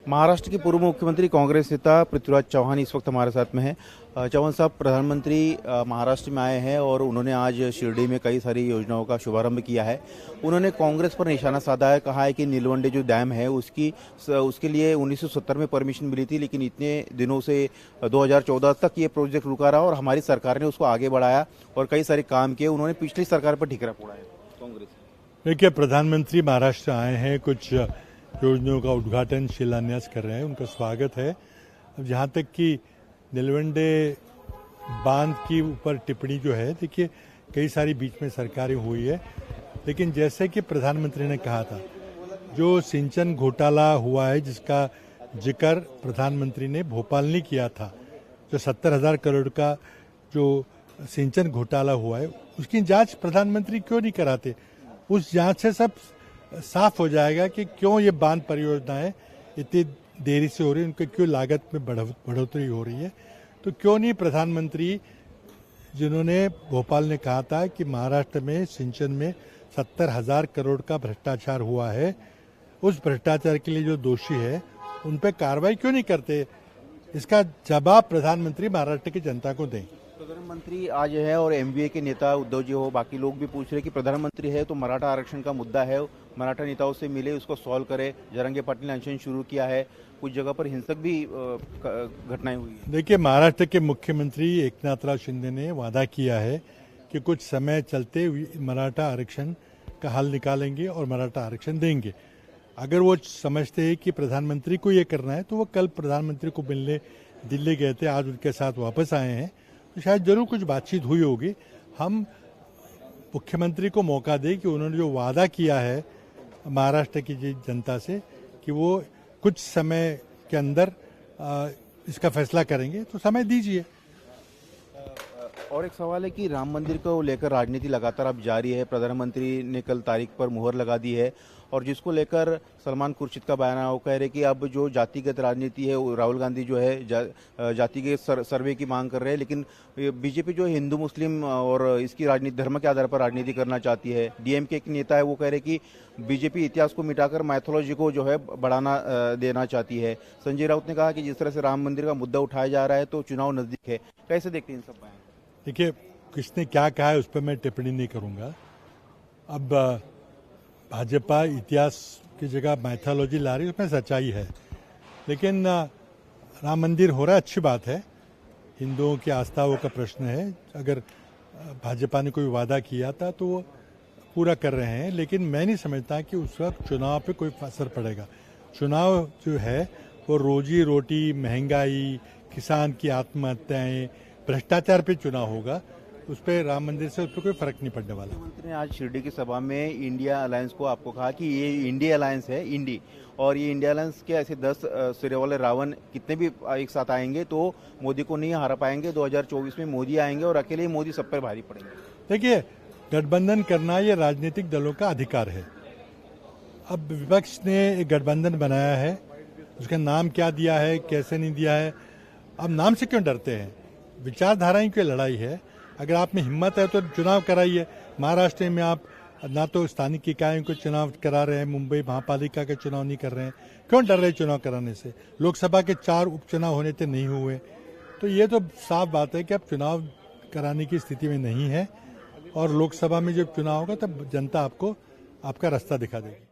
महाराष्ट्र के पूर्व मुख्यमंत्री कांग्रेस नेता पृथ्वीराज चौहान इस वक्त हमारे साथ में हैं। चौहान साहब, प्रधानमंत्री महाराष्ट्र में आए हैं और उन्होंने आज शिरडी में कई सारी योजनाओं का शुभारंभ किया है। उन्होंने कांग्रेस पर निशाना साधा है, कहा है कि नीलवंडे जो डैम है उसके लिए 1970 में परमिशन मिली थी, लेकिन इतने दिनों से 2014 तक ये प्रोजेक्ट रुका रहा और हमारी सरकार ने उसको आगे बढ़ाया और कई सारे काम किए। उन्होंने पिछली सरकार पर ठिकरा फोड़ा है कांग्रेस। देखिए, प्रधानमंत्री महाराष्ट्र आए हैं, कुछ योजनाओं का उद्घाटन शिलान्यास कर रहे हैं, उनका स्वागत है। अब जहाँ तक कि नीलवंडे बांध की ऊपर टिप्पणी जो है, देखिए कई सारी बीच में सरकारें हुई है, लेकिन जैसे कि प्रधानमंत्री ने कहा था, जो सिंचन घोटाला हुआ है जिसका जिक्र प्रधानमंत्री ने भोपाल ने किया था, जो 70,000 करोड़ का जो सिंचन घोटाला हुआ है उसकी जांच प्रधानमंत्री क्यों नहीं कराते। उस जांच से सब साफ हो जाएगा कि क्यों ये बांध परियोजनाएं इतनी देरी से हो रही है, उनके क्यों लागत में बढ़ोतरी हो रही है। तो क्यों नहीं प्रधानमंत्री, जिन्होंने भोपाल ने कहा था कि महाराष्ट्र में सिंचन में 70,000 करोड़ का भ्रष्टाचार हुआ है, उस भ्रष्टाचार के लिए जो दोषी है उन पर कार्रवाई क्यों नहीं करते। इसका जवाब प्रधानमंत्री महाराष्ट्र की जनता को दें। प्रधानमंत्री आज है और एमवीए के नेता उद्धव जी हो, बाकी लोग भी पूछ रहे कि प्रधानमंत्री है तो मराठा आरक्षण का मुद्दा है, मराठा नेताओं से मिले, उसको सॉल्व करे। जरंगे पाटिल ने अनशन शुरू किया है, कुछ जगह पर हिंसक भी घटनाएं हुई है। देखिए, महाराष्ट्र के मुख्यमंत्री एकनाथराव शिंदे ने वादा किया है कि कुछ समय चलते मराठा आरक्षण का हल निकालेंगे और मराठा आरक्षण देंगे। अगर वो समझते हैं कि प्रधानमंत्री को ये करना है तो वो कल प्रधानमंत्री को मिलने दिल्ली गए थे, आज उनके साथ वापस आए हैं, तो शायद जरूर कुछ बातचीत हुई होगी। हम मुख्यमंत्री को मौका दें कि उन्होंने जो वादा किया है महाराष्ट्र की जनता से कि वो कुछ समय के अंदर इसका फैसला करेंगे, तो समय दीजिए। और एक सवाल है कि राम मंदिर को लेकर राजनीति लगातार अब जारी है। प्रधानमंत्री ने कल तारीख पर मुहर लगा दी है और जिसको लेकर सलमान खुर्शीद का बयान है, वो कह रहे कि अब जो जातिगत राजनीति है, राहुल गांधी जो है जातिगत सर्वे की मांग कर रहे हैं, लेकिन बीजेपी जो हिंदू मुस्लिम और इसकी राजनीति धर्म के आधार पर राजनीति करना चाहती है। डीएमके के नेता है, वो कह रहे कि बीजेपी इतिहास को मिटाकर मैथोलॉजी को जो है बढ़ाना देना चाहती है। संजय राउत ने कहा कि जिस तरह से राम मंदिर का मुद्दा उठाया जा रहा है तो चुनाव नजदीक है। कैसे देखते हैं इन सब बयान? देखिए, किसने क्या कहा है उस पर मैं टिप्पणी नहीं करूंगा। अब भाजपा इतिहास की जगह मैथोलॉजी ला रही है, उसमें सच्चाई है, लेकिन राम मंदिर हो रहा है, अच्छी बात है। हिंदुओं की आस्थाओं का प्रश्न है। अगर भाजपा ने कोई वादा किया था तो वो पूरा कर रहे हैं, लेकिन मैं नहीं समझता कि उस वक्त चुनाव पे कोई असर पड़ेगा। चुनाव जो है वो रोजी रोटी, महंगाई, किसान की आत्महत्याएं, भ्रष्टाचार पे चुनाव होगा। उस पर राम मंदिर से उस पर कोई फर्क नहीं पड़ने वाला। मुख्यमंत्री ने आज शिरडी की सभा में इंडिया अलायंस को आपको कहा कि ये इंडिया अलायंस है, इंडी, और ये इंडिया अलायंस के ऐसे 10 सिरे वाले रावण कितने भी एक साथ आएंगे तो मोदी को नहीं हरा पाएंगे। 2024 में मोदी आएंगे और अकेले ही मोदी सब पर भारी पड़ेंगे। देखिए, गठबंधन करना ये राजनीतिक दलों का अधिकार है। अब विपक्ष ने एक गठबंधन बनाया है, उसका नाम क्या दिया है, कैसे नहीं दिया है, अब नाम से क्यों डरते हैं। विचारधाराओं की लड़ाई है। अगर आप में हिम्मत है तो चुनाव कराइए। महाराष्ट्र में आप ना तो स्थानीय इकाइयों को चुनाव करा रहे हैं, मुंबई महापालिका के चुनाव नहीं कर रहे हैं, क्यों डर रहे चुनाव कराने से। लोकसभा के 4 उपचुनाव होने थे, नहीं हुए, तो ये तो साफ बात है कि अब चुनाव कराने की स्थिति में नहीं है और लोकसभा में जब चुनाव होगा तब जनता आपको आपका रास्ता दिखा देगी।